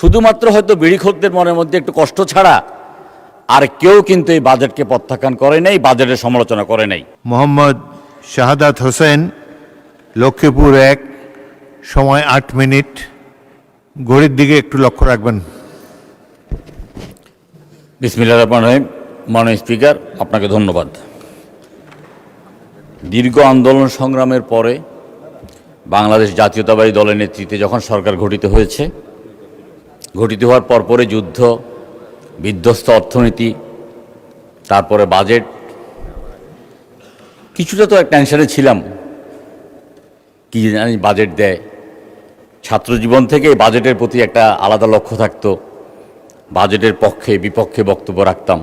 শুধুমাত্র হয়তো বিড়িখোরদের মনের মধ্যে একটু কষ্ট ছাড়া আর কেউ কিন্তু এই বাজেটকে প্রত্যাখ্যান করে নাই, বাজেটের সমালোচনা করে নাই। মোহাম্মদ শাহাদাত হোসেন, লক্ষ্মীপুর 1, সময় 8 মিনিট। ঘড়ির দিকে একটু লক্ষ্য রাখবেন। বিসমিল্লাহির রহমানির রহিম। মাননীয় স্পিকার, আপনাকে ধন্যবাদ। দীর্ঘ আন্দোলন সংগ্রামের পরে বাংলাদেশ জাতীয়তাবাদী দলের নেতৃত্বে যখন সরকার গঠিত হয়েছে, গঠিত হওয়ার পরপরে যুদ্ধ, বিধ্বস্ত অর্থনীতি, তারপরে বাজেট, কিছুটা তো এক টেনশনে ছিলাম, কি জানি বাজেট দেয়। ছাত্র জীবন থেকে বাজেটের প্রতি একটা আলাদা লক্ষ্য থাকতো, বাজেটের পক্ষে বিপক্ষে বক্তব্য রাখতাম।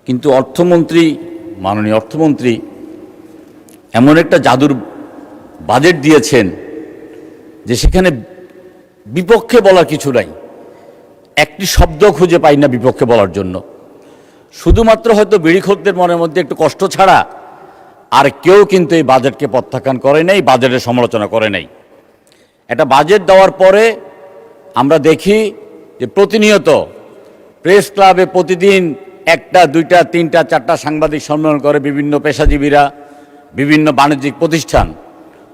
কিন্তু অর্থমন্ত্রী, মাননীয় অর্থমন্ত্রী এমন একটা জাদুর বাজেট দিয়েছেন যে সেখানে বিপক্ষে বলার কিছু নাই, একটি শব্দ খুঁজে পাই না বিপক্ষে বলার জন্য। শুধুমাত্র হয়তো বিড়িখোরদের মনের মধ্যে একটু কষ্ট ছাড়া আর কেউ কিন্তু এই বাজেটকে প্রত্যাখ্যান করে নাই, বাজেটের সমালোচনা করে নাই। একটা বাজেট দেওয়ার পরে আমরা দেখি যে প্রতিনিয়ত প্রেস ক্লাবে প্রতিদিন 1টা 2টা 3টা 4টা সাংবাদিক সম্মেলন করে বিভিন্ন পেশাজীবীরা, বিভিন্ন বাণিজ্যিক প্রতিষ্ঠান,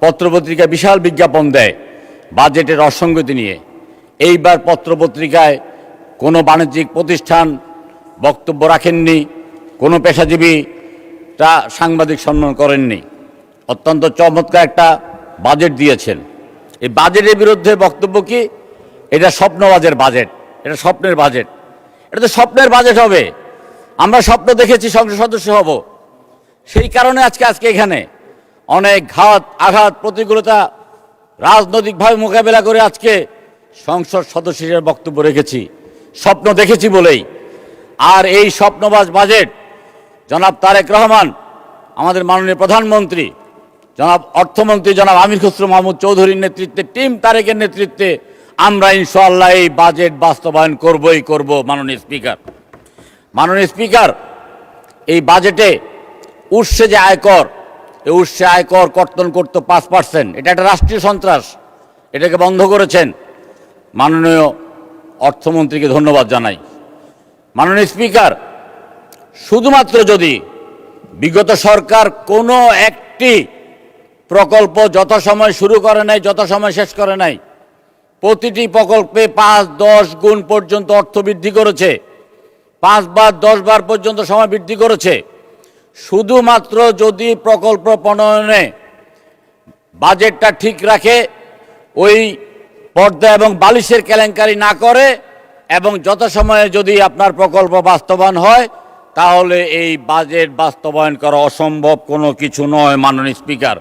পত্রপত্রিকায় বিশাল বিজ্ঞাপন দেয় বাজেটের অসঙ্গতি নিয়ে। এইবার পত্রপত্রিকায় কোনো বাণিজ্যিক প্রতিষ্ঠান বক্তব্য রাখেননি, কোনো পেশাজীবীরা সাংবাদিক সম্মেলন করেননি। অত্যন্ত চমৎকার একটা বাজেট দিয়েছেন। এই বাজেটের বিরুদ্ধে বক্তব্য কি? এটা স্বপ্নবাজের বাজেট, এটা স্বপ্নের বাজেট। এটা তো স্বপ্নের বাজেট হবে। আমরা স্বপ্ন দেখেছি সংসদ সদস্য হব, সেই কারণে আজকে এখানে অনেক ঘাত আঘাত প্রতিকূলতা রাজনৈতিকভাবে মোকাবেলা করে আজকে সংসদ সদস্য হিসেবে বক্তব্য রেখেছি, স্বপ্ন দেখেছি বলেই। আর এই স্বপ্নবাজ বাজেট জনাব তারেক রহমান, আমাদের মাননীয় প্রধানমন্ত্রী, জনাব অর্থমন্ত্রী জনাব আমির খসরু মাহমুদ চৌধুরীর নেতৃত্বে, টিম তারেকের নেতৃত্বে আমরা ইনশাআল্লাহ এই বাজেট বাস্তবায়ন করবই করব। মাননীয় স্পিকার, এই বাজেটে উৎসে যে আয়কর, এই উৎসে আয়কর কর্তন করতো 5%, এটা একটা রাষ্ট্রীয় সন্ত্রাস, এটাকে বন্ধ করেছেন। মাননীয় অর্থমন্ত্রীকে ধন্যবাদ জানাই। মাননীয় স্পিকার, শুধুমাত্র যদি বিগত সরকার কোনো একটি প্রকল্প যথাসময় শুরু করে নাই, যথাসময় শেষ করে নাই, প্রতিটি প্রকল্পে 5-10 গুণ পর্যন্ত অর্থ বৃদ্ধি করেছে, 5 বার 10 বার পর্যন্ত সময় বৃদ্ধি করেছে। শুধুমাত্র যদি প্রকল্প প্রণয়নে বাজেটটা ঠিক রাখে, ওই পর্দা এবং বালিশের কেলেঙ্কারি না করে এবং যথাসময়ে যদি আপনার প্রকল্প বাস্তবায়ন হয়, তাহলে এই বাজেট বাস্তবায়ন করা অসম্ভব কোনো কিছু নয়। মাননীয় স্পিকার,